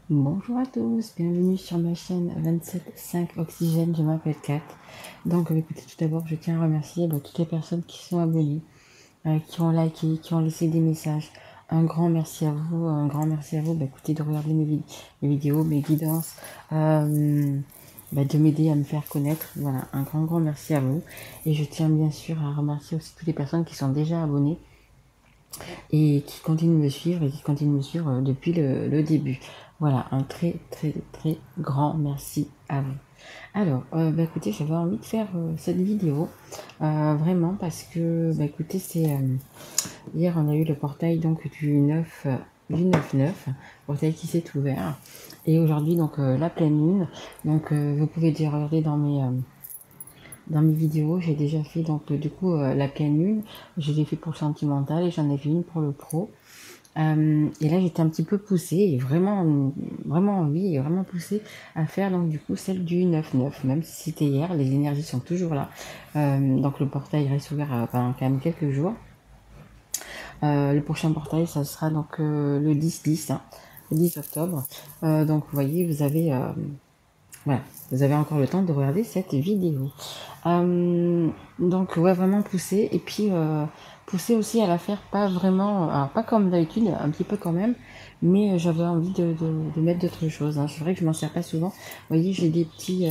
Bonjour à tous, bienvenue sur ma chaîne 27.5 Oxygène, je m'appelle Kat. Donc écoutez, tout d'abord je tiens à remercier toutes les personnes qui sont abonnées, qui ont liké, qui ont laissé des messages. Un grand merci à vous, un grand merci à vous écoutez, de regarder mes vidéos, mes guidances, de m'aider à me faire connaître. Voilà, un grand merci à vous. Et je tiens bien sûr à remercier aussi toutes les personnes qui sont déjà abonnées et qui continuent de me suivre et qui continuent de me suivre depuis le début. Voilà, un très grand merci à vous. Alors, écoutez, j'avais envie de faire cette vidéo vraiment parce que, écoutez, hier on a eu le portail donc du 9/9, portail qui s'est ouvert, et aujourd'hui donc la pleine lune. Donc, vous pouvez déjà regarder dans mes vidéos, j'ai déjà fait donc du coup la pleine lune, je l'ai fait pour le sentimental et j'en ai fait une pour le pro. Et là j'étais un petit peu poussée, et vraiment envie et vraiment poussée à faire donc du coup celle du 9/9, même si c'était hier, les énergies sont toujours là. Donc le portail reste ouvert pendant quand même quelques jours. Le prochain portail ça sera donc le 10/10, hein, le 10 octobre. Donc vous voyez, voilà, vous avez encore le temps de regarder cette vidéo. Donc ouais, vraiment pousser, et puis pousser aussi à la faire pas vraiment, alors pas comme d'habitude, un petit peu quand même, mais j'avais envie de mettre d'autres choses, hein. C'est vrai que je m'en sers pas souvent. Vous voyez, j'ai des petits,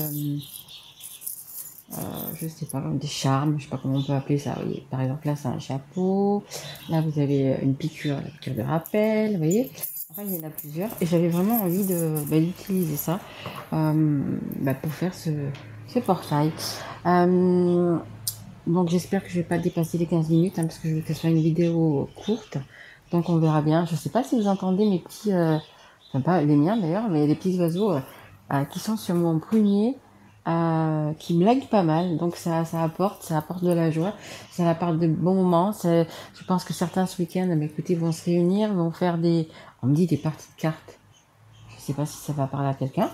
je sais pas, des charmes, je sais pas comment on peut appeler ça. Vous voyez, par exemple là c'est un chapeau, là vous avez une piqûre, la piqûre de rappel, vous voyez. Enfin, il y en a plusieurs, et j'avais vraiment envie d'utiliser ça pour faire ce portail. Donc j'espère que je vais pas dépasser les 15 minutes, hein, parce que je veux que ce soit une vidéo courte. Donc on verra bien. Je sais pas si vous entendez mes petits, enfin pas les miens d'ailleurs, mais les petits oiseaux qui sont sur mon prunier, qui blaguent pas mal. Donc ça apporte de la joie, ça apporte de bons moments. Je pense que certains ce week-end, écoutez, vont se réunir, vont faire on me dit des parties de cartes. Je sais pas si ça va parler à quelqu'un.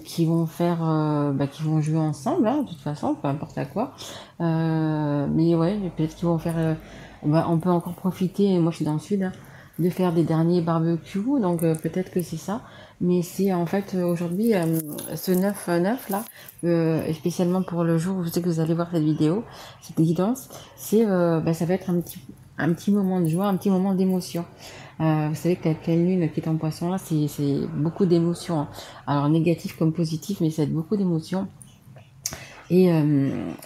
Qui vont faire, qui vont jouer ensemble, hein, de toute façon, peu importe à quoi. Mais ouais, peut-être qu'ils vont faire. On peut encore profiter. Moi, je suis dans le sud, hein, de faire des derniers barbecues, donc peut-être que c'est ça. Mais c'est en fait aujourd'hui ce 9/9 là, et spécialement pour le jour où je sais que vous allez voir cette vidéo, cette guidance, ça va être un petit moment de joie, un petit moment d'émotion. Vous savez que la pleine lune qui est en poisson là, c'est beaucoup d'émotions, hein. Alors négatif comme positif, mais ça va être beaucoup d'émotions. Et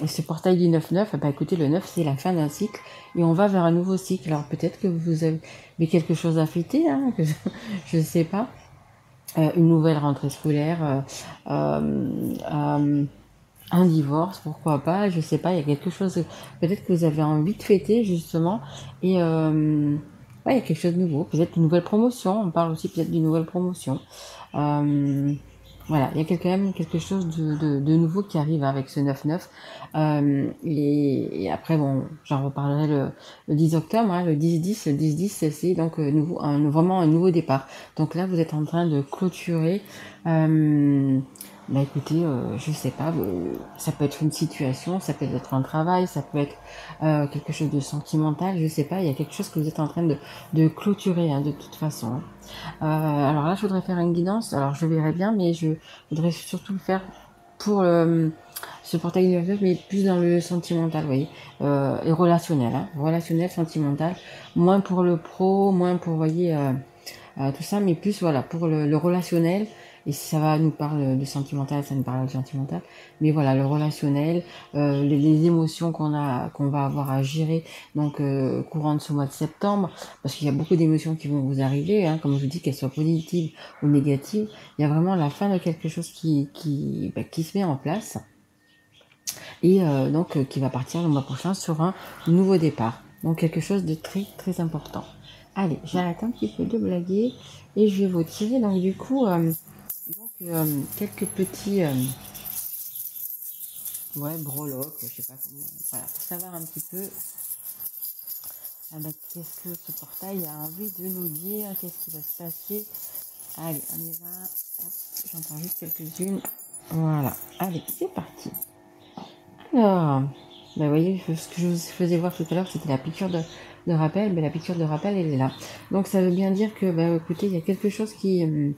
ce portail du 9/9, écoutez, le 9 c'est la fin d'un cycle et on va vers un nouveau cycle. Alors peut-être que vous avez quelque chose à fêter, hein, que je ne sais pas. Une nouvelle rentrée scolaire, un divorce, pourquoi pas, je sais pas, il y a quelque chose, peut-être que vous avez envie de fêter justement, et ouais, il y a quelque chose de nouveau, peut-être une nouvelle promotion, on parle aussi peut-être d'une nouvelle promotion. Voilà, il y a quand même quelque chose de nouveau qui arrive avec ce 9/9. Et après, bon, j'en reparlerai le 10 octobre, hein, le 10/10. Le 10/10, c'est donc vraiment un nouveau départ. Donc là, vous êtes en train de clôturer. Écoutez, je sais pas, ça peut être une situation, ça peut être un travail, ça peut être quelque chose de sentimental, je sais pas, il y a quelque chose que vous êtes en train de clôturer, hein, de toute façon, hein. Alors là, je voudrais faire une guidance. Alors, je verrai bien, mais je voudrais surtout le faire pour ce portail universel, mais plus dans le sentimental, vous voyez, et relationnel, hein, relationnel, sentimental, moins pour le pro, moins pour, vous voyez, tout ça, mais plus, voilà, pour le relationnel. Et si ça va nous parler de sentimental, ça nous parle de sentimental. Mais voilà, le relationnel, les émotions qu'on va avoir à gérer, donc courant de ce mois de septembre, parce qu'il y a beaucoup d'émotions qui vont vous arriver, hein, comme je vous dis, qu'elles soient positives ou négatives. Il y a vraiment la fin de quelque chose qui se met en place, et qui va partir le mois prochain sur un nouveau départ. Donc quelque chose de très important. Allez, j'arrête un petit peu de blaguer et je vais vous tirer donc du coup quelques petits breloques, je sais pas comment, voilà, pour savoir un petit peu qu'est-ce que ce portail a envie de nous dire, qu'est-ce qui va se passer. Allez, on y va. Hop, j'entends juste quelques-unes. Voilà, allez, c'est parti. Alors, vous voyez, ce que je vous faisais voir tout à l'heure, c'était la piqûre de rappel, ben, la piqûre de rappel, elle est là. Donc ça veut bien dire que, ben, écoutez, il y a quelque chose que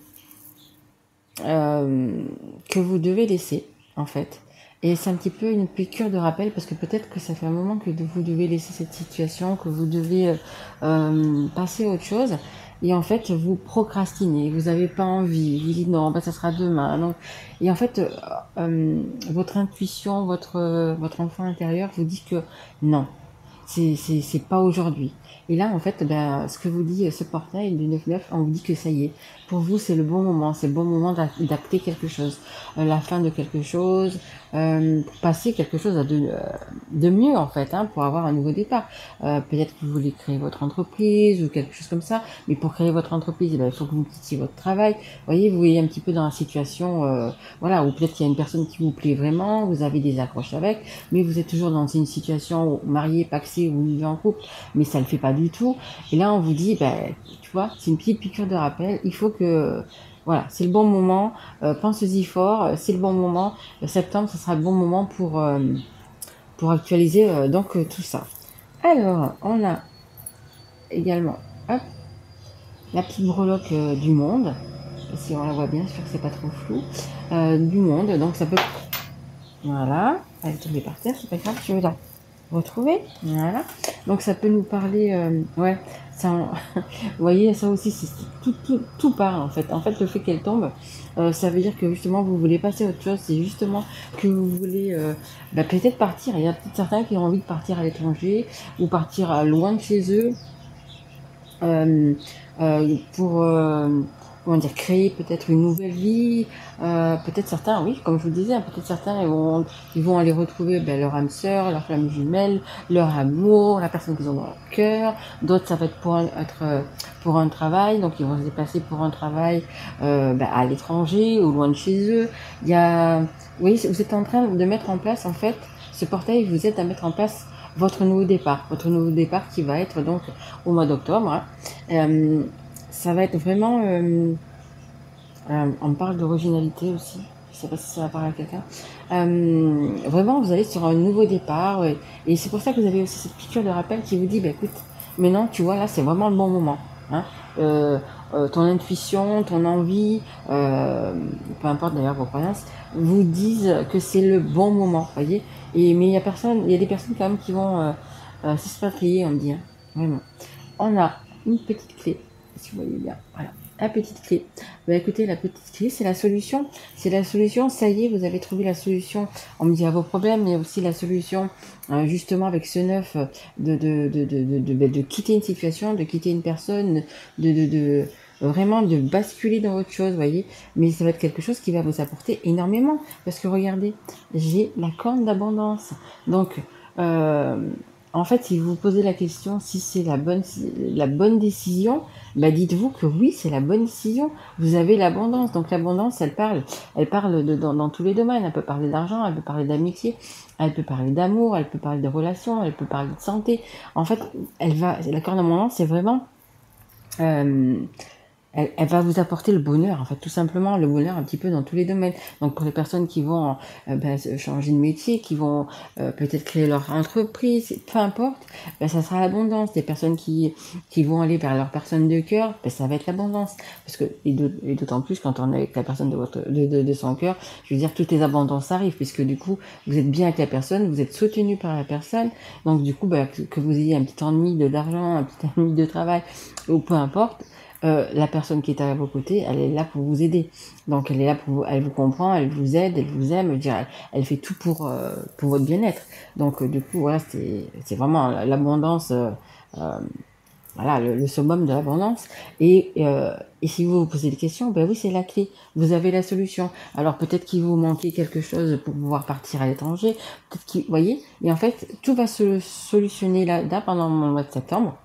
vous devez laisser, en fait. Et c'est un petit peu une piqûre de rappel parce que peut-être que ça fait un moment que vous devez laisser cette situation, que vous devez passer à autre chose. Et en fait, vous procrastinez, vous n'avez pas envie, vous dites non, bah, ça sera demain. Donc, et en fait, votre intuition, votre enfant intérieur vous dit que non, c'est pas aujourd'hui. Et là, en fait, ben, ce que vous dit ce portail du 9-9, on vous dit que ça y est, pour vous, c'est le bon moment, c'est le bon moment d'acter quelque chose, la fin de quelque chose, pour passer quelque chose de mieux, en fait, hein, pour avoir un nouveau départ. Peut-être que vous voulez créer votre entreprise ou quelque chose comme ça, mais pour créer votre entreprise, eh ben, il faut que vous quittiez votre travail. Vous voyez, vous voyez un petit peu dans la situation, voilà, ou peut-être qu'il y a une personne qui vous plaît vraiment, vous avez des accroches avec, mais vous êtes toujours dans une situation mariée, paxée, ou vivez en couple, mais ça le fait pas du tout. Et là, on vous dit, ben, tu vois, c'est une petite piqûre de rappel. Il faut que, voilà, c'est le bon moment. Pensez-y fort. C'est le bon moment. Septembre, ce sera le bon moment pour actualiser tout ça. Alors, on a également, hop, la petite breloque du monde. Si on la voit bien, sûr que c'est pas trop flou. Du monde, donc ça peut, voilà, elle est tombée par terre, c'est pas grave, je vais la retrouver. Voilà. Donc ça peut nous parler, ouais, ça, vous voyez, ça aussi, c'est tout part en fait. En fait, le fait qu'elle tombe, ça veut dire que justement vous voulez passer à autre chose. C'est justement que vous voulez peut-être partir. Il y a peut-être certains qui ont envie de partir à l'étranger ou partir loin de chez eux pour comment dire, créer peut-être une nouvelle vie. Peut-être certains, oui, comme je vous disais, hein, peut-être certains ils vont aller retrouver leur âme sœur, leur flamme jumelle, leur amour, la personne qu'ils ont dans leur cœur. D'autres, ça va être pour un travail, donc ils vont se déplacer pour un travail à l'étranger ou loin de chez eux. Il y a, oui, vous êtes en train de mettre en place, en fait, ce portail vous aide à mettre en place votre nouveau départ qui va être donc au mois d'octobre. Hein. Ça va être vraiment, on parle d'originalité aussi, je sais pas si ça va parler à quelqu'un. Vraiment, vous allez sur un nouveau départ et c'est pour ça que vous avez aussi cette piqûre de rappel qui vous dit, écoute, maintenant tu vois là c'est vraiment le bon moment. Hein. Ton intuition, ton envie, peu importe d'ailleurs vos croyances, vous disent que c'est le bon moment, voyez. Mais il y a des personnes quand même qui vont s'expatrier, on dit, hein, vraiment. On a une petite clé, si vous voyez bien, voilà, la petite clé. Écoutez, la petite clé, c'est la solution. C'est la solution, ça y est, vous avez trouvé la solution, on me dit à vos problèmes, mais aussi la solution, justement avec ce 9, de quitter une situation, de quitter une personne, vraiment de basculer dans autre chose, voyez. Mais ça va être quelque chose qui va vous apporter énormément. Parce que regardez, j'ai la corne d'abondance. Donc, en fait, si vous vous posez la question si c'est la bonne décision, dites-vous que oui, c'est la bonne décision. Vous avez l'abondance. Donc l'abondance, elle parle dans tous les domaines. Elle peut parler d'argent, elle peut parler d'amitié, elle peut parler d'amour, elle peut parler de relations, elle peut parler de santé. En fait, la corne d'abondance, c'est vraiment elle va vous apporter le bonheur, en fait, tout simplement, le bonheur un petit peu dans tous les domaines. Donc pour les personnes qui vont changer de métier, qui vont peut-être créer leur entreprise, peu importe, ça sera l'abondance. Des personnes qui vont aller vers leur personne de cœur, ça va être l'abondance. Parce que et d'autant plus quand on est avec la personne de son cœur, je veux dire, toutes les abondances arrivent, puisque du coup, vous êtes bien avec la personne, vous êtes soutenu par la personne. Donc du coup, que vous ayez un petit ennui d'argent, un petit ennui de travail, ou peu importe, la personne qui est à vos côtés, elle est là pour vous aider. Donc elle est là elle vous comprend, elle vous aide, elle vous aime, elle fait tout pour votre bien-être. Donc du coup voilà, c'est vraiment l'abondance, voilà le summum de l'abondance. Et si vous vous posez des questions, oui, c'est la clé. Vous avez la solution. Alors peut-être qu'il vous manquait quelque chose pour pouvoir partir à l'étranger, peut-être vous voyez. Et en fait, tout va se solutionner là pendant le mois de septembre.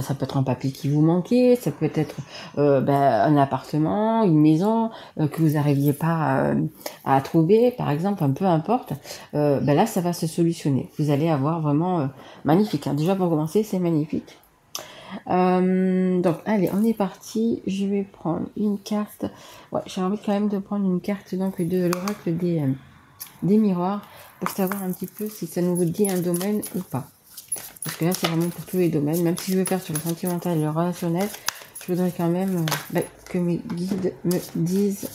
Ça peut être un papier qui vous manquait, ça peut être un appartement, une maison que vous n'arriviez pas à trouver, par exemple, peu importe. Là, ça va se solutionner. Vous allez avoir vraiment magnifique. Hein. Déjà, pour commencer, c'est magnifique. Donc, allez, on est parti. Je vais prendre une carte. Ouais, j'ai envie quand même de prendre une carte donc de l'oracle des miroirs pour savoir un petit peu si ça nous dit un domaine ou pas. Parce que là, c'est vraiment pour tous les domaines. Même si je veux faire sur le sentimental et le relationnel, je voudrais quand même que mes guides me disent...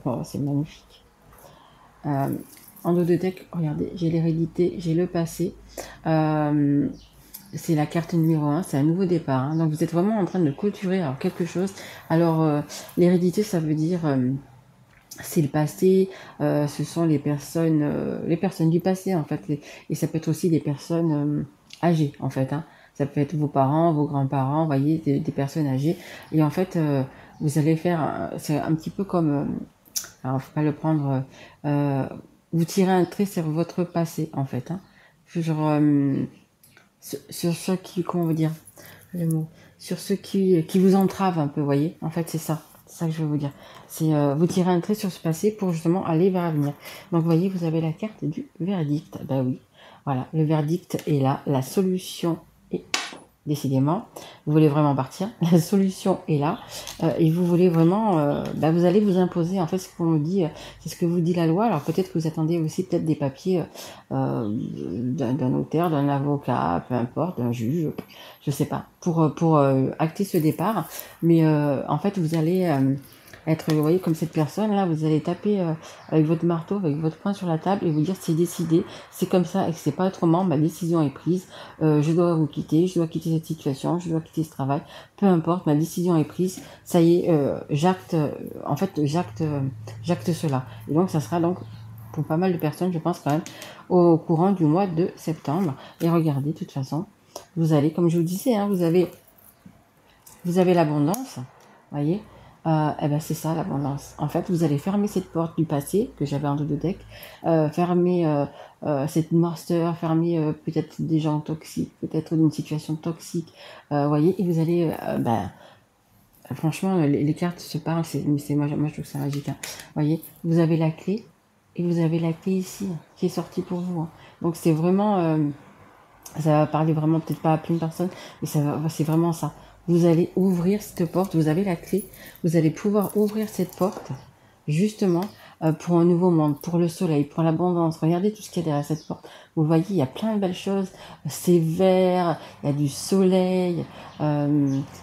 Oh, c'est magnifique. En dos de deck, regardez, j'ai l'hérédité, j'ai le passé. C'est la carte numéro 1, c'est un nouveau départ. Hein. Donc vous êtes vraiment en train de clôturer alors, quelque chose. Alors l'hérédité, ça veut dire c'est le passé, ce sont les personnes du passé en fait. Et ça peut être aussi des personnes âgées en fait. Hein. Ça peut être vos parents, vos grands-parents, vous voyez, des personnes âgées. Et en fait, vous allez faire, c'est un petit peu comme, alors faut pas le prendre, vous tirez un trait sur votre passé en fait. Hein. Genre, sur ceux qui, comment vous dire le mot, sur ceux qui vous entravent un peu, vous voyez. En fait, c'est ça que je veux vous dire. C'est vous tirez un trait sur ce passé pour justement aller vers l'avenir. Donc, vous voyez, vous avez la carte du verdict. Ben oui, voilà, le verdict est là, la solution est décidément, vous voulez vraiment partir, la solution est là, et vous voulez vraiment, vous allez vous imposer, en fait, ce qu'on me dit, c'est ce que vous dit la loi. Alors peut-être que vous attendez aussi peut-être des papiers d'un notaire, d'un avocat, peu importe, d'un juge, je sais pas, pour acter ce départ, mais en fait, vous allez être, vous voyez, comme cette personne-là, vous allez taper avec votre marteau, avec votre poing sur la table et vous dire c'est décidé, c'est comme ça et que c'est pas autrement, ma décision est prise, je dois vous quitter, je dois quitter cette situation, je dois quitter ce travail, peu importe, ma décision est prise, ça y est, j'acte cela. Et donc ça sera donc pour pas mal de personnes, je pense quand même, au courant du mois de septembre. Et regardez, de toute façon, vous allez, comme je vous disais, hein, vous avez l'abondance, voyez. C'est ça l'abondance. En fait, vous allez fermer cette porte du passé que j'avais en dos de deck, fermer cette noirceur, fermer peut-être des gens toxiques, peut-être une situation toxique, voyez, et vous allez, franchement, les cartes se parlent, moi je trouve ça magique. Hein. Voyez, vous avez la clé, et vous avez la clé ici, qui est sortie pour vous. Hein. Donc c'est vraiment, ça va parler vraiment peut-être pas à plein de personnes, mais c'est vraiment ça. Vous allez ouvrir cette porte, vous avez la clé, vous allez pouvoir ouvrir cette porte, justement, pour un nouveau monde, pour le soleil, pour l'abondance. Regardez tout ce qu'il y a derrière cette porte. Vous voyez, il y a plein de belles choses. C'est vert, il y a du soleil.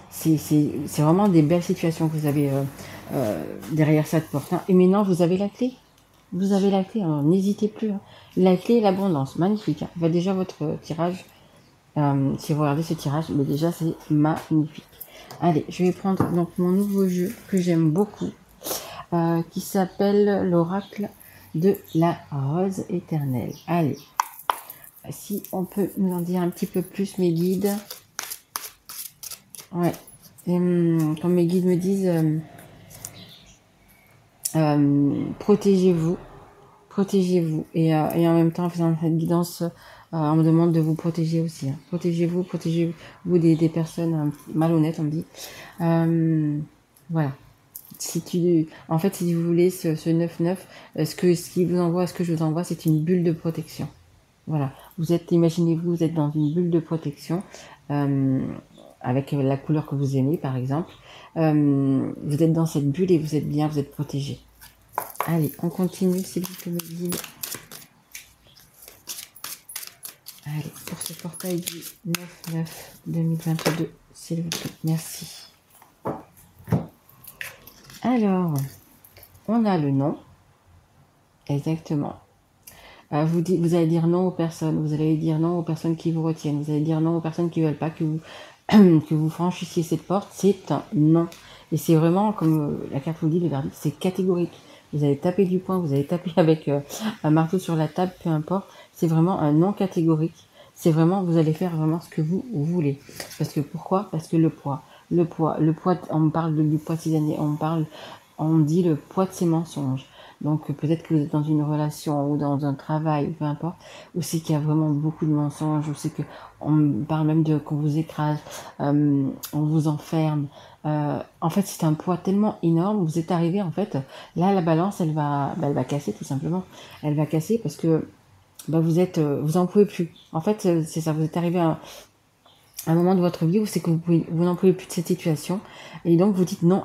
C'est vraiment des belles situations que vous avez derrière cette porte. Hein. Et maintenant, vous avez la clé. Vous avez la clé, alors n'hésitez plus. Hein. La clé et l'abondance, magnifique. Hein. Déjà votre tirage. Si vous regardez ce tirage, mais déjà c'est magnifique. Allez, je vais prendre donc mon nouveau jeu que j'aime beaucoup, qui s'appelle l'oracle de la rose éternelle. Allez, si on peut nous en dire un petit peu plus, mes guides. Ouais, comme mes guides me disent, protégez-vous, et en même temps en faisant cette guidance, on me demande de vous protéger aussi. Hein. Protégez-vous des personnes malhonnêtes, on me dit. Voilà. En fait, si vous voulez, ce 9-9, ce qu'il vous envoie, ce que je vous envoie, c'est une bulle de protection. Voilà. Imaginez-vous, vous êtes dans une bulle de protection, avec la couleur que vous aimez, par exemple. Vous êtes dans cette bulle et vous êtes bien, vous êtes protégé. Allez, on continue, s'il vous plaît, mes guides. Allez, pour ce portail du 9-9-2022, s'il vous plaît, merci. Alors, on a le nom, exactement. Vous allez dire non aux personnes, vous allez dire non aux personnes qui vous retiennent, vous allez dire non aux personnes qui ne veulent pas que vous, que vous franchissiez cette porte, c'est un non. Et c'est vraiment, comme la carte vous dit, le verdict, c'est catégorique. Vous allez taper du poing, vous allez taper avec un marteau sur la table, peu importe. C'est vraiment un non catégorique. C'est vraiment, vous allez faire vraiment ce que vous voulez. Parce que pourquoi? Parce que le poids, on parle du poids de ces années, on dit le poids de ces mensonges. Donc peut-être que vous êtes dans une relation ou dans un travail, peu importe, où c'est qu'il y a vraiment beaucoup de mensonges, où c'est que on parle même de qu'on vous écrase, on vous enferme. En fait, c'est un poids tellement énorme. Vous êtes arrivé, en fait, là, la balance, elle va casser tout simplement. Elle va casser parce que vous en pouvez plus. En fait, c'est ça. Vous êtes arrivé à un moment de votre vie où c'est que vous n'en pouvez plus de cette situation, et donc vous dites non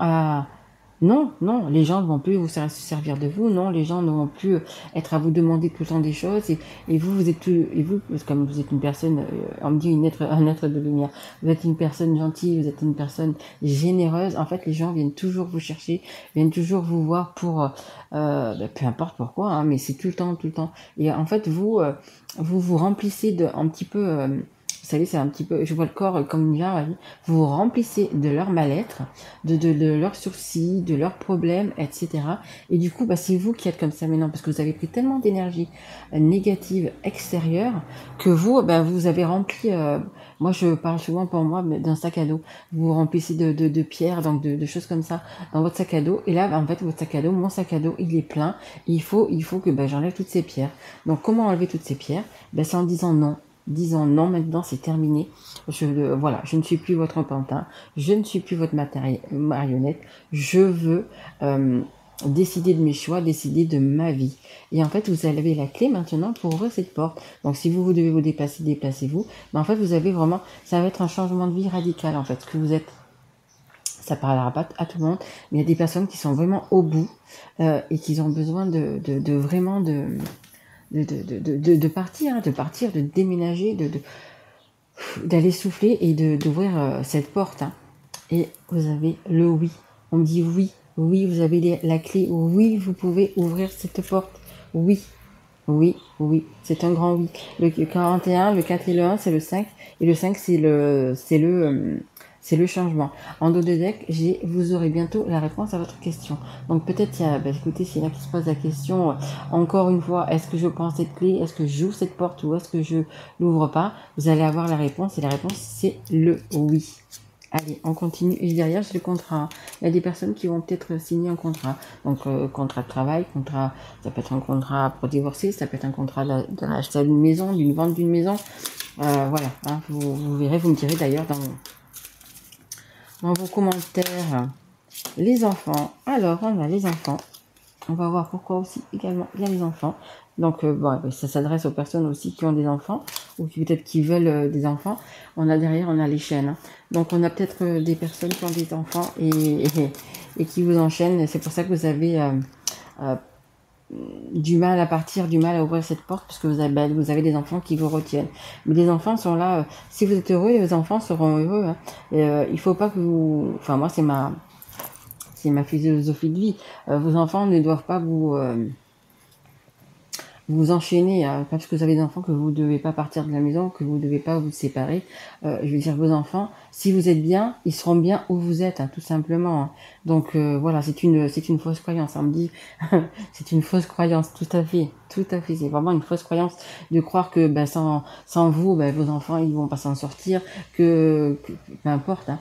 Non, non, les gens ne vont plus se servir de vous, non, les gens ne vont plus être à vous demander tout le temps des choses, et vous, vous êtes tout, et vous, comme vous êtes une personne, on me dit un être de lumière, vous êtes une personne gentille, vous êtes une personne généreuse, en fait, les gens viennent toujours vous chercher, viennent toujours vous voir pour, peu importe pourquoi, hein, mais c'est tout le temps, tout le temps. Et en fait, vous remplissez un petit peu, vous savez, c'est un petit peu, je vois le corps comme une jarre, vous vous remplissez de leur mal-être, de leurs soucis, de leurs problèmes, etc. Et du coup, bah, c'est vous qui êtes comme ça maintenant, parce que vous avez pris tellement d'énergie négative extérieure que vous, bah, vous avez rempli, moi je parle souvent pour moi d'un sac à dos, vous vous remplissez de pierres, donc de choses comme ça dans votre sac à dos, et là, bah, en fait, votre sac à dos, mon sac à dos, il est plein, et il faut que bah, j'enlève toutes ces pierres. Donc comment enlever toutes ces pierres? Bah, c'est en disant non. Disant non, maintenant c'est terminé. Voilà, je ne suis plus votre pantin, je ne suis plus votre marionnette. Je veux décider de mes choix, décider de ma vie. Et en fait, vous avez la clé maintenant pour ouvrir cette porte. Donc, si vous devez vous déplacer, déplacez-vous. Mais en fait, vous avez vraiment, ça va être un changement de vie radical en fait. Que vous êtes, ça parlera pas à tout le monde, mais il y a des personnes qui sont vraiment au bout et qui ont besoin de vraiment de partir, de déménager, d'aller souffler et d'ouvrir cette porte. Hein. Et vous avez le oui. On me dit oui, oui, vous avez la clé, oui, vous pouvez ouvrir cette porte. Oui, oui, oui, c'est un grand oui. Le 41, le 4 et le 1, c'est le 5. Et le 5, c'est le changement. En dos de deck, vous aurez bientôt la réponse à votre question. Donc peut-être, écoutez, s'il y en a qui se posent la question, encore une fois, est-ce que je prends cette clé, est-ce que j'ouvre cette porte ou est-ce que je l'ouvre pas? Vous allez avoir la réponse et la réponse, c'est le oui. Allez, on continue. Et derrière, j'ai le contrat. Il y a des personnes qui vont peut-être signer un contrat. Donc, contrat de travail, ça peut être un contrat pour divorcer, ça peut être un contrat de l'achat d'une maison, d'une vente d'une maison. Voilà, hein, vous verrez, vous me direz d'ailleurs dans vos commentaires. Les enfants. Alors, on a les enfants. On va voir pourquoi aussi également il y a les enfants. Donc, ça s'adresse aux personnes aussi qui ont des enfants ou peut-être qui veulent des enfants. Derrière, on a les chaînes. Hein. Donc, on a peut-être des personnes qui ont des enfants et qui vous enchaînent. C'est pour ça que vous avez du mal à partir, du mal à ouvrir cette porte, parce que vous avez des enfants qui vous retiennent. Mais les enfants sont là. Si vous êtes heureux, les enfants seront heureux. Hein. Il faut pas que vous... Enfin, moi, c'est ma philosophie de vie. Vos enfants ne doivent pas vous enchaînez, parce que vous avez des enfants, que vous ne devez pas partir de la maison, que vous ne devez pas vous séparer. Je veux dire, vos enfants, si vous êtes bien, ils seront bien où vous êtes, hein, tout simplement. Hein. Donc voilà, c'est une fausse croyance. On me dit, c'est une fausse croyance, tout à fait. C'est vraiment une fausse croyance de croire que sans vous, vos enfants, ils vont pas s'en sortir, que peu importe, hein,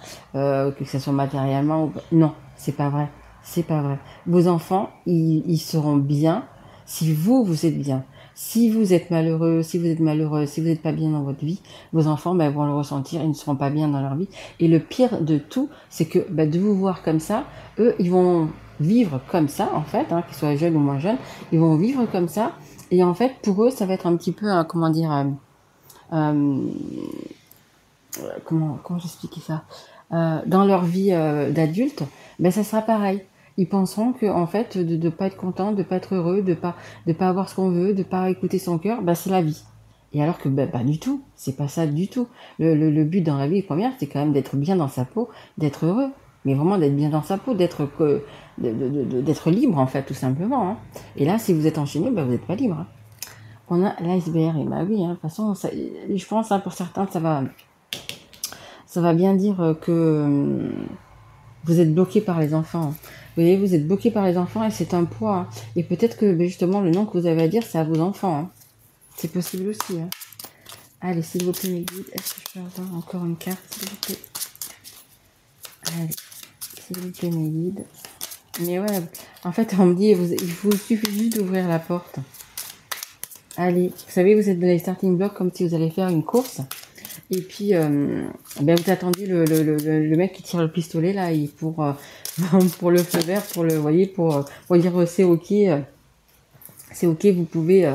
que ce soit matériellement ou non, c'est pas vrai. C'est pas vrai. Vos enfants, ils seront bien si vous êtes bien. Si vous êtes malheureux, si vous n'êtes pas bien dans votre vie, vos enfants vont le ressentir, ils ne seront pas bien dans leur vie. Et le pire de tout, c'est que de vous voir comme ça, eux, ils vont vivre comme ça, en fait, hein, qu'ils soient jeunes ou moins jeunes, ils vont vivre comme ça. Et en fait, pour eux, ça va être un petit peu, comment j'expliquais ça dans leur vie d'adulte, ça sera pareil. Ils penseront que en fait de pas être content, de pas être heureux, de pas avoir ce qu'on veut, de pas écouter son cœur, c'est la vie. Et alors que pas du tout, c'est pas ça du tout. Le but dans la vie première, c'est quand même d'être bien dans sa peau, d'être heureux, mais vraiment d'être bien dans sa peau, d'être libre en fait, tout simplement. Hein. Et là, si vous êtes enchaîné, vous n'êtes pas libre. Hein. On a l'iceberg, et oui, hein, de toute façon, je pense pour certains, ça va bien dire que vous êtes bloqué par les enfants. Vous voyez, vous êtes bloqué par les enfants et c'est un poids. Hein. Et peut-être que justement, le nom que vous avez à dire, c'est à vos enfants. Hein. C'est possible aussi. Hein. Allez, s'il vous plaît, mes guides, est-ce que je peux avoir encore une carte, s'il vous plaît? Allez, s'il vous plaît, mes guides. Mais ouais, en fait, on me dit, il vous suffit juste d'ouvrir la porte. Allez, vous savez, vous êtes dans les starting blocks comme si vous allez faire une course. Et puis, vous attendez le mec qui tire le pistolet là, et pour le feu vert, pour dire c'est ok, vous pouvez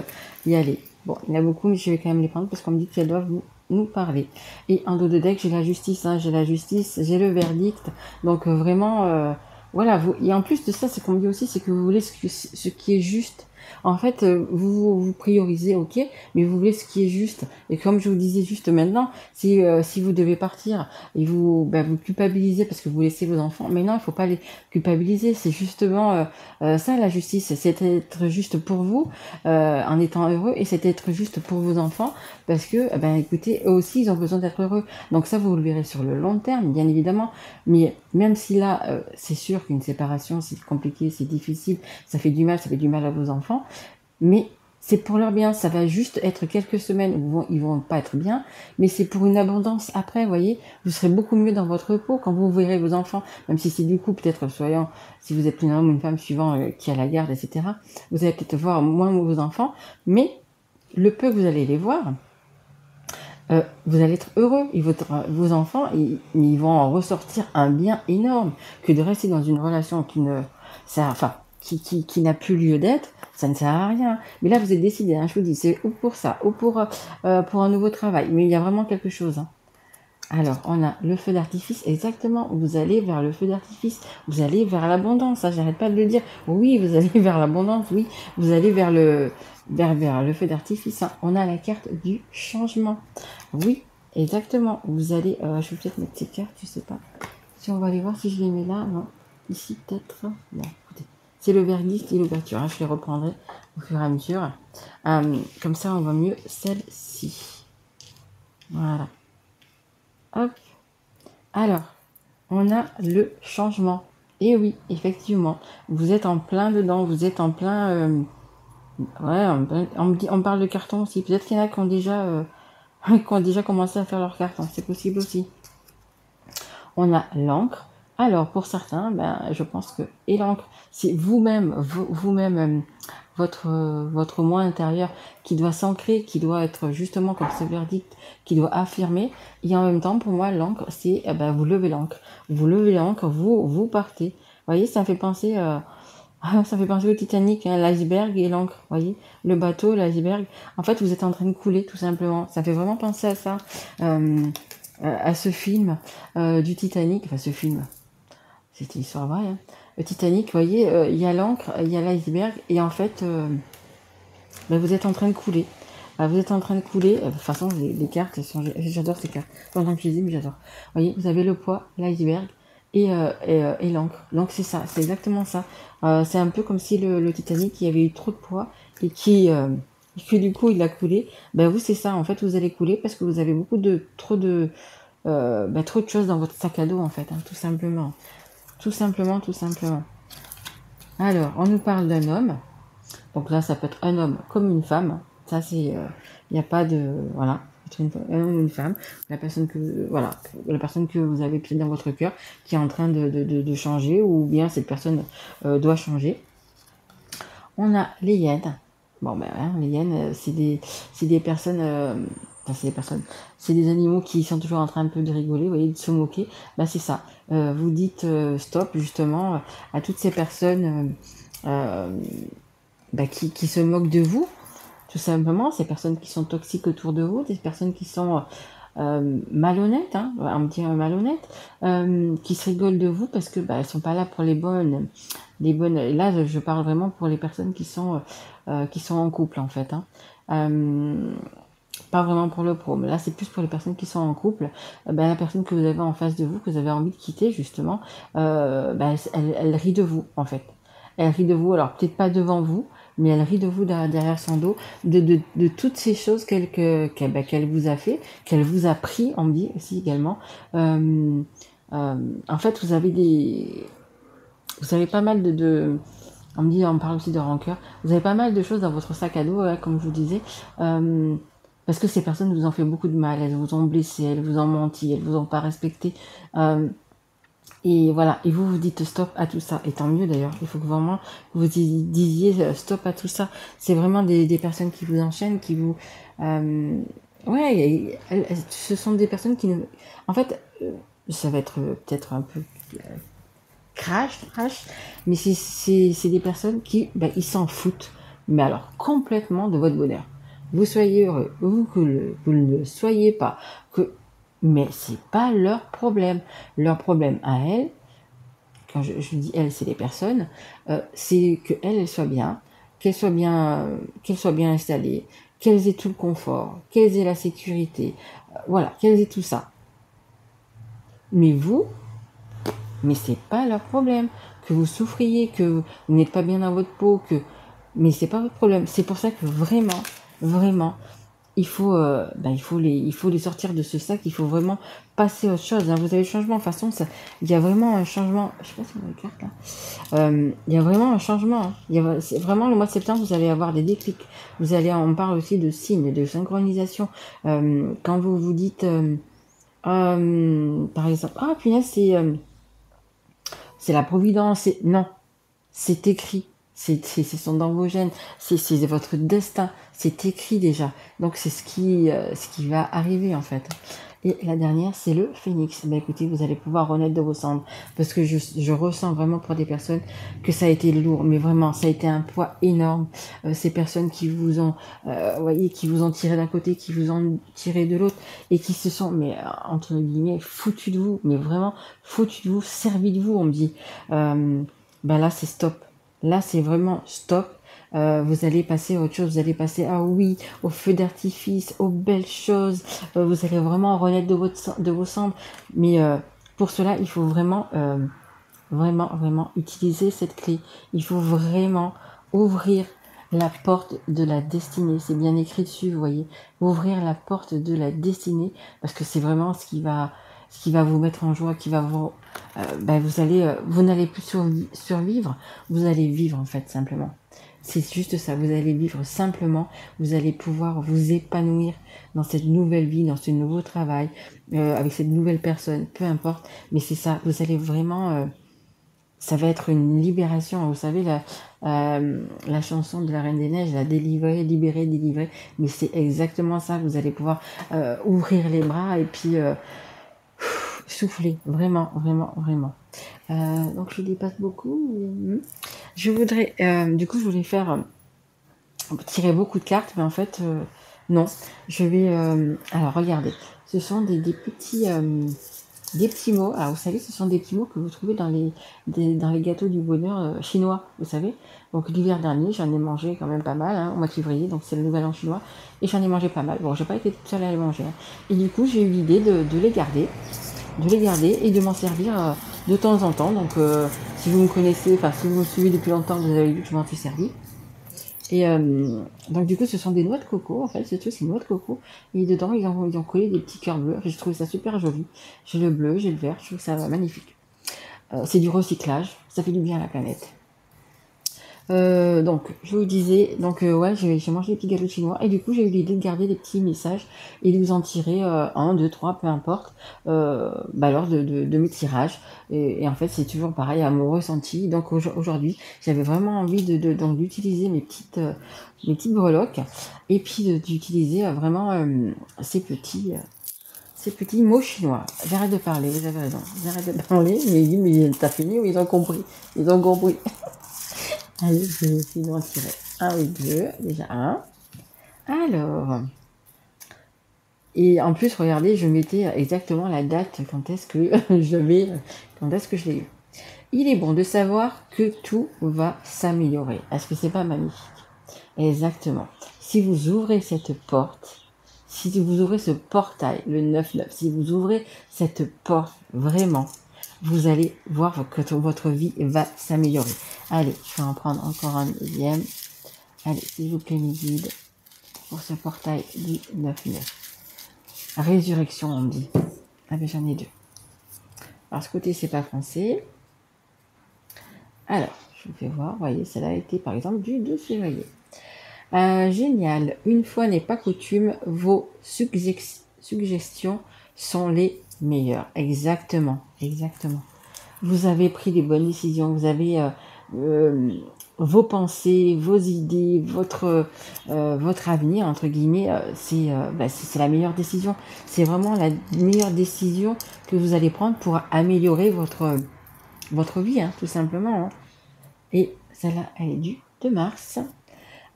y aller. Bon, il y en a beaucoup, mais je vais quand même les prendre parce qu'on me dit qu'elles doivent nous parler. Et en dos de deck, j'ai la justice, j'ai le verdict. Donc vraiment, voilà, vous, et en plus de ça, c'est qu'on me dit aussi, c'est que vous voulez ce qui est juste. En fait, vous priorisez, ok, mais vous voulez ce qui est juste. Et comme je vous disais juste maintenant, si vous devez partir et vous culpabilisez parce que vous laissez vos enfants, mais non, il faut pas les culpabiliser. C'est justement ça la justice, c'est être juste pour vous en étant heureux, et c'est être juste pour vos enfants parce que, ben écoutez, eux aussi, ils ont besoin d'être heureux. Donc ça, vous le verrez sur le long terme, bien évidemment. Mais même si là, c'est sûr qu'une séparation, c'est compliqué, c'est difficile, ça fait du mal à vos enfants, mais c'est pour leur bien, ça va juste être quelques semaines où ils vont pas être bien, mais c'est pour une abondance après, vous voyez, vous serez beaucoup mieux dans votre peau quand vous verrez vos enfants, même si c'est du coup peut-être soyant, si vous êtes un homme ou une femme suivant qui a la garde, etc., vous allez peut-être voir moins vos enfants, mais le peu que vous allez les voir, vous allez être heureux, et vos enfants, ils vont en ressortir un bien énorme, que de rester dans une relation qui n'a plus lieu d'être, ça ne sert à rien. Mais là, vous êtes décidé, hein, je vous dis, c'est ou pour ça, ou pour un nouveau travail, mais il y a vraiment quelque chose. Hein. Alors, on a le feu d'artifice, exactement, vous allez vers le feu d'artifice, vous allez vers l'abondance, ça, j'arrête pas de le dire. Oui, vous allez vers l'abondance, oui, vous allez vers le feu d'artifice. Hein. On a la carte du changement. Oui, exactement, vous allez, je vais peut-être mettre ces cartes, je sais pas. Si on va aller voir si je les mets là, non, ici peut-être, bon, écoutez, c'est le verdict et l'ouverture, hein. Je les reprendrai au fur et à mesure. Comme ça, on voit mieux celle-ci. Voilà. Hop. Alors, on a le changement. Et oui, effectivement, vous êtes en plein dedans, vous êtes en plein... ouais, on parle de carton aussi. Peut-être qu'il y en a qui ont déjà commencé à faire leur carton. C'est possible aussi. On a l'encre. Alors, pour certains, ben, je pense que... Et l'encre, c'est vous-même, votre moi intérieur qui doit s'ancrer, qui doit être justement comme ce verdict, qui doit affirmer. Et en même temps, pour moi, l'encre, c'est vous levez l'encre. Vous levez l'encre, vous partez. Vous voyez, ça me fait penser... ça fait penser au Titanic, hein, l'iceberg et l'encre, vous voyez, le bateau, l'iceberg. En fait, vous êtes en train de couler, tout simplement. Ça fait vraiment penser à ça, à ce film du Titanic. Enfin, ce film, c'est une histoire vraie. Hein. Le Titanic, vous voyez, il y a l'encre, il y a l'iceberg, et en fait, vous êtes en train de couler. Vous êtes en train de couler. De toute façon, les cartes, j'adore ces cartes. Pendant que je les dis, mais j'adore. Vous voyez, vous avez le poids, l'iceberg et l'encre. Donc c'est ça, c'est exactement ça. C'est un peu comme si le Titanic, il y avait eu trop de poids et que du coup il a coulé. Vous c'est ça. En fait, vous allez couler parce que vous avez trop de choses dans votre sac à dos en fait, hein, tout simplement. Tout simplement, tout simplement. Alors, on nous parle d'un homme. Donc là, ça peut être un homme comme une femme. Ça, c'est, il n'y a pas de, voilà, un homme ou une femme. La personne que vous avez peut-être dans votre cœur, qui est en train de changer, ou bien cette personne doit changer. On a les hyènes. Bon, les hyènes, c'est des personnes, c'est des animaux qui sont toujours en train un peu de rigoler, vous voyez, de se moquer. C'est ça. Vous dites stop justement à toutes ces personnes qui se moquent de vous, tout simplement, ces personnes qui sont toxiques autour de vous, des personnes qui sont malhonnêtes, hein, on me dit malhonnêtes, qui se rigolent de vous parce que elles sont pas là pour les bonnes. Et là, je parle vraiment pour les personnes qui sont en couple en fait. Hein. Pas vraiment pour le pro, mais là c'est plus pour les personnes qui sont en couple. La personne que vous avez en face de vous, que vous avez envie de quitter justement, elle rit de vous en fait. Elle rit de vous, alors peut-être pas devant vous, mais elle rit de vous derrière son dos, de toutes ces choses qu'elle vous a fait, qu'elle vous a pris, on me dit aussi également. En fait, vous avez pas mal on parle aussi de rancœur, vous avez pas mal de choses dans votre sac à dos, comme je vous disais, parce que ces personnes vous ont fait beaucoup de mal, elles vous ont blessé, elles vous ont menti, elles vous ont pas respecté. Et voilà, et vous dites stop à tout ça, et tant mieux d'ailleurs, il faut que vraiment vous disiez stop à tout ça. C'est vraiment des personnes qui vous enchaînent, qui vous... ce sont des personnes qui... En fait, ça va être peut-être un peu crash, mais c'est des personnes qui, ils s'en foutent, mais alors complètement de votre bonheur. Vous soyez heureux, ou que vous ne le soyez pas, mais c'est pas leur problème. Leur problème à elles, quand je dis elles, c'est les personnes, c'est qu'elles soient bien, qu'elles soient bien installées, qu'elles aient tout le confort, qu'elles aient la sécurité, voilà, qu'elles aient tout ça. Mais vous, mais c'est pas leur problème. Que vous souffriez, que vous n'êtes pas bien dans votre peau, mais c'est pas votre problème. C'est pour ça que vraiment, vraiment, il faut les sortir de ce sac. Il faut vraiment passer à autre chose. Hein. Vous avez le changement. De toute façon, il y a vraiment un changement. Je sais pas si on a une carte là. Il y a vraiment un changement. Hein. C'est vraiment le mois de septembre, vous allez avoir des déclics. On parle aussi de signes, de synchronisation. Quand vous vous dites, par exemple, ah punaise, c'est la providence. Non, c'est écrit. C'est sont dans vos gènes. C'est votre destin. C'est écrit déjà. Donc c'est ce qui va arriver en fait. Et la dernière, c'est le phénix. Ben écoutez, vous allez pouvoir renaître de vos cendres. Parce que je ressens vraiment pour des personnes que ça a été lourd. Mais vraiment, ça a été un poids énorme. Ces personnes qui vous ont, qui vous ont tiré d'un côté, qui vous ont tiré de l'autre. Et qui se sont, mais entre guillemets, foutus de vous. Mais vraiment, foutus de vous, servis de vous, on me dit. Ben là, c'est stop. Là, c'est vraiment stop. Vous allez passer à autre chose, vous allez passer, ah oui, au feu d'artifice, aux belles choses, vous allez vraiment renaître de vos cendres, mais pour cela, il faut vraiment, vraiment utiliser cette clé, il faut vraiment ouvrir la porte de la destinée, c'est bien écrit dessus, vous voyez, ouvrir la porte de la destinée, parce que c'est vraiment ce qui va vous mettre en joie, qui va vous, vous n'allez plus survivre, vous allez vivre en fait, simplement. C'est juste ça, vous allez vivre simplement, vous allez pouvoir vous épanouir dans cette nouvelle vie, dans ce nouveau travail, avec cette nouvelle personne, peu importe, mais c'est ça, vous allez vraiment, ça va être une libération, vous savez, la chanson de la Reine des Neiges, la délivrer, libérer, délivrer, mais c'est exactement ça, vous allez pouvoir ouvrir les bras et puis souffler, vraiment, vraiment, vraiment. Donc je dépasse beaucoup. Je voudrais, du coup, je voulais faire tirer beaucoup de cartes, mais en fait, non. Je vais, alors regardez, ce sont des petits mots. Alors vous savez, ce sont des petits mots que vous trouvez dans les gâteaux du bonheur chinois, vous savez. Donc l'hiver dernier, j'en ai mangé quand même pas mal, hein, au mois de février, donc c'est le nouvel an chinois, et j'en ai mangé pas mal. Bon, j'ai pas été toute seule à les manger. Hein. Et du coup, j'ai eu l'idée de les garder et de m'en servir de temps en temps. Donc si vous me connaissez, enfin si vous me suivez depuis longtemps, vous avez vu que je m'en suis servi. Et donc du coup ce sont des noix de coco, en fait c'est tout, c'est une noix de coco. Et dedans ils ont collé des petits cœurs bleus, j'ai trouvé ça super joli. J'ai le bleu, j'ai le vert, je trouve ça magnifique. C'est du recyclage, ça fait du bien à la planète. Donc, je vous disais, donc ouais, j'ai mangé des petits gâteaux chinois et du coup j'ai eu l'idée de garder des petits messages et de vous en tirer un, deux, trois, peu importe, lors de mes tirages. Et en fait, c'est toujours pareil à mon ressenti. Donc aujourd'hui, j'avais vraiment envie donc d'utiliser mes petites breloques et puis d'utiliser vraiment ces petits mots chinois. J'arrête de parler, vous avez raison. J'arrête de parler, mais t'as fini ou ils ont compris? Ils ont compris. Allez, je vais essayer d'en tirer un ou deux. Déjà un. Alors. Et en plus, regardez, je mettais exactement la date quand est-ce que je l'ai eu. Il est bon de savoir que tout va s'améliorer. Est-ce que c'est pas magnifique? Exactement. Si vous ouvrez cette porte, si vous ouvrez ce portail, le 9-9, si vous ouvrez cette porte vraiment, vous allez voir que votre vie va s'améliorer. Allez, je vais en prendre encore un deuxième. Allez, s'il vous plaît, mes guides, pour ce portail du 9-9. Résurrection, on me dit. Ah ben, j'en ai deux. Alors, ce côté, c'est pas français. Alors, je vous fais voir. Vous voyez, celle-là a été, par exemple, du 2 février. Génial. Une fois n'est pas coutume, vos suggestions sont les meilleures. Exactement, exactement. Vous avez pris des bonnes décisions. Vous avez vos pensées, vos idées, votre avenir, entre guillemets. C'est la meilleure décision. C'est vraiment la meilleure décision que vous allez prendre pour améliorer votre vie, hein, tout simplement. Hein. Et celle-là, elle est du 2 mars.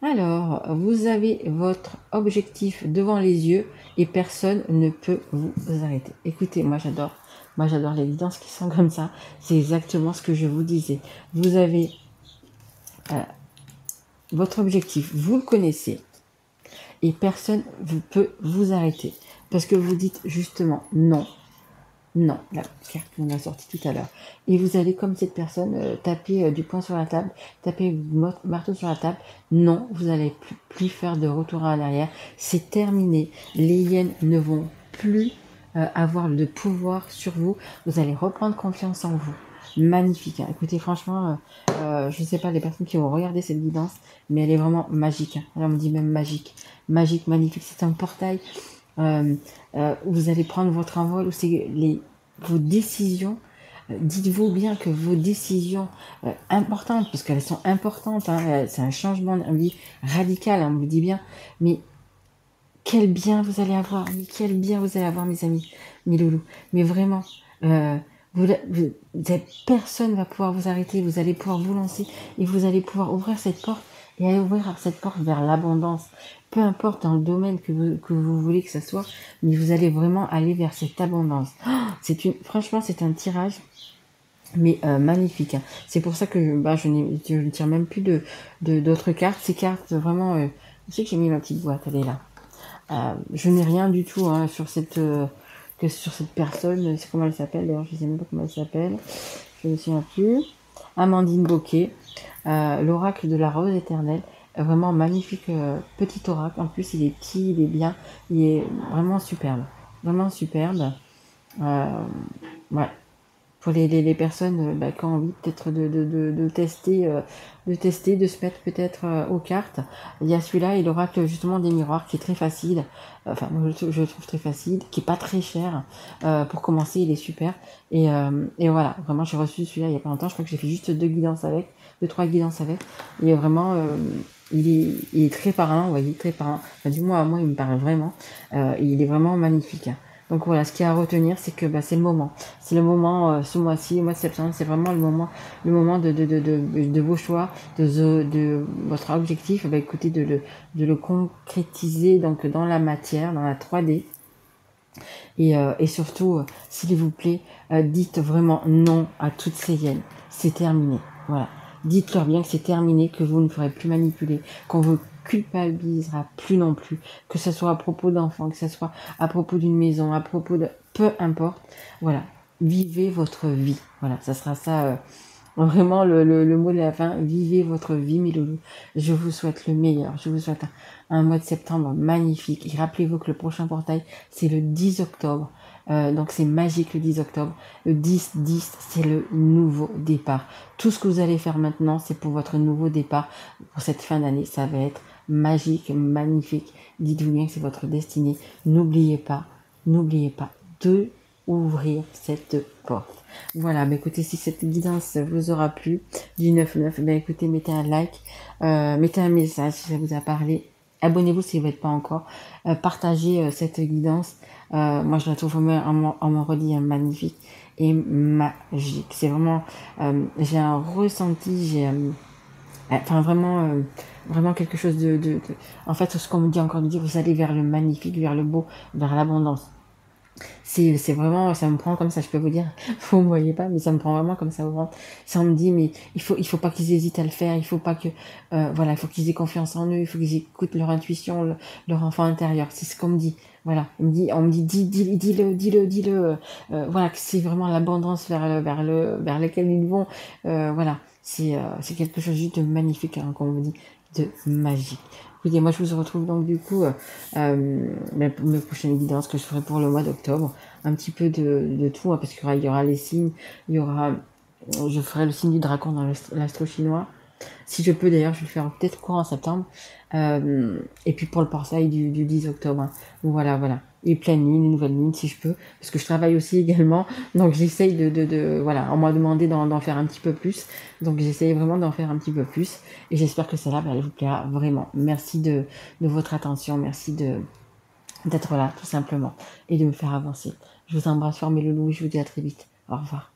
Alors, vous avez votre objectif devant les yeux et personne ne peut vous arrêter. Écoutez, moi j'adore Moi, j'adore les guidances qui sont comme ça. C'est exactement ce que je vous disais. Vous avez votre objectif, vous le connaissez, et personne ne peut vous arrêter. Parce que vous dites justement non. Non, la carte qu'on a sortie tout à l'heure. Et vous allez, comme cette personne, taper du poing sur la table, taper marteau sur la table. Non, vous n'allez plus faire de retour à l'arrière. C'est terminé. Les hyènes ne vont plus avoir de pouvoir sur vous. Vous allez reprendre confiance en vous. Magnifique. Hein. Écoutez, franchement, je ne sais pas les personnes qui vont regarder cette guidance, mais elle est vraiment magique. Hein. Alors, on me dit même magique. Magique, magnifique. C'est un portail. Vous allez prendre votre envol, où c'est vos décisions. Dites-vous bien que vos décisions importantes, parce qu'elles sont importantes, hein, c'est un changement de vie radical, hein, on vous dit bien, mais quel bien vous allez avoir, mais quel bien vous allez avoir, mes amis, mes loulous, mais vraiment, personne ne va pouvoir vous arrêter, vous allez pouvoir vous lancer, et vous allez pouvoir ouvrir cette porte, et aller ouvrir cette porte vers l'abondance. Peu importe dans le domaine que vous voulez que ça soit, mais vous allez vraiment aller vers cette abondance. Oh, franchement, c'est un tirage, mais magnifique. Hein. C'est pour ça que je ne tire même plus d'autres cartes. Ces cartes, vraiment, je sais que j'ai mis ma petite boîte, elle est là. Je n'ai rien du tout hein, sur cette personne. C'est comment elle s'appelle d'ailleurs, je ne sais même pas comment elle s'appelle. Je ne me souviens plus. Amandine Bocquet, l'oracle de la rose éternelle. Vraiment magnifique petit oracle. En plus, il est petit, il est bien. Il est vraiment superbe. Vraiment superbe. Ouais. Pour les personnes qui ont envie peut-être de tester, de se mettre peut-être aux cartes. Il y a celui-là et l'oracle justement des miroirs qui est très facile. Enfin, moi je le trouve très facile, qui est pas très cher. Pour commencer, il est super. Et voilà, vraiment j'ai reçu celui-là il y a pas longtemps. Je crois que j'ai fait juste 2 3 guidances avec. Et vraiment, il est très parlant, vous voyez, très parlant. Enfin, du moins, moi, il me parle vraiment. Il est vraiment magnifique. Hein. Donc voilà, ce qu'il y a à retenir, c'est que c'est le moment. C'est le moment, ce mois-ci, le mois de septembre, c'est vraiment le moment de vos choix, de votre objectif. Écoutez, de le concrétiser donc dans la matière, dans la 3D. Et surtout, s'il vous plaît, dites vraiment non à toutes ces hyènes. C'est terminé. Voilà. Dites-leur bien que c'est terminé, que vous ne ferez plus manipuler, qu'on vous culpabilisera plus non plus, que ce soit à propos d'enfants, que ce soit à propos d'une maison, à propos de... Peu importe. Voilà. Vivez votre vie. Voilà, ça sera ça... Vraiment, le mot de la fin, vivez votre vie, mes loulous. Je vous souhaite le meilleur. Je vous souhaite un mois de septembre magnifique. Et rappelez-vous que le prochain portail, c'est le 10 octobre. Donc c'est magique le 10 octobre. Le 10-10, c'est le nouveau départ. Tout ce que vous allez faire maintenant, c'est pour votre nouveau départ. Pour cette fin d'année, ça va être magique, magnifique. Dites-vous bien que c'est votre destinée. N'oubliez pas de ouvrir cette porte. Voilà, écoutez, si cette guidance vous aura plu, du 9-9, écoutez, mettez un like, mettez un message si ça vous a parlé. Abonnez-vous si vous n'êtes pas encore. Partagez cette guidance. Moi, je la trouve vraiment, on me redit, magnifique et magique. C'est vraiment, j'ai un ressenti, vraiment quelque chose en fait, ce qu'on me dit encore de dire, vous allez vers le magnifique, vers le beau, vers l'abondance. C'est vraiment, ça me prend comme ça, je peux vous dire, vous ne voyez pas, mais ça me prend vraiment comme ça au ventre. Ça on me dit, mais il faut pas qu'ils hésitent à le faire, il faut pas que, il faut qu'ils aient confiance en eux, il faut qu'ils écoutent leur intuition, leur enfant intérieur. C'est ce qu'on me dit. Voilà, on me dit, dis-le. Voilà, que c'est vraiment l'abondance vers lequel ils vont. Voilà, c'est quelque chose juste de magnifique, hein, comme on me dit, de magique. Écoutez, moi je vous retrouve donc du coup pour mes prochaines guidances que je ferai pour le mois d'octobre. Un petit peu de tout, hein, parce qu'il y aura les signes, je ferai le signe du dragon dans l'astro chinois. Si je peux d'ailleurs, je vais le faire peut-être courant septembre. Et puis pour le portail du 10 octobre. Hein. Voilà. Et pleine lune, une nouvelle lune si je peux. Parce que je travaille aussi également. Donc j'essaye voilà, on m'a demandé d'en faire un petit peu plus. Donc j'essaye vraiment d'en faire un petit peu plus. Et j'espère que celle-là, elle vous plaira vraiment. Merci de votre attention. Merci d'être là, tout simplement. Et de me faire avancer. Je vous embrasse fort mes loulous. Je vous dis à très vite. Au revoir.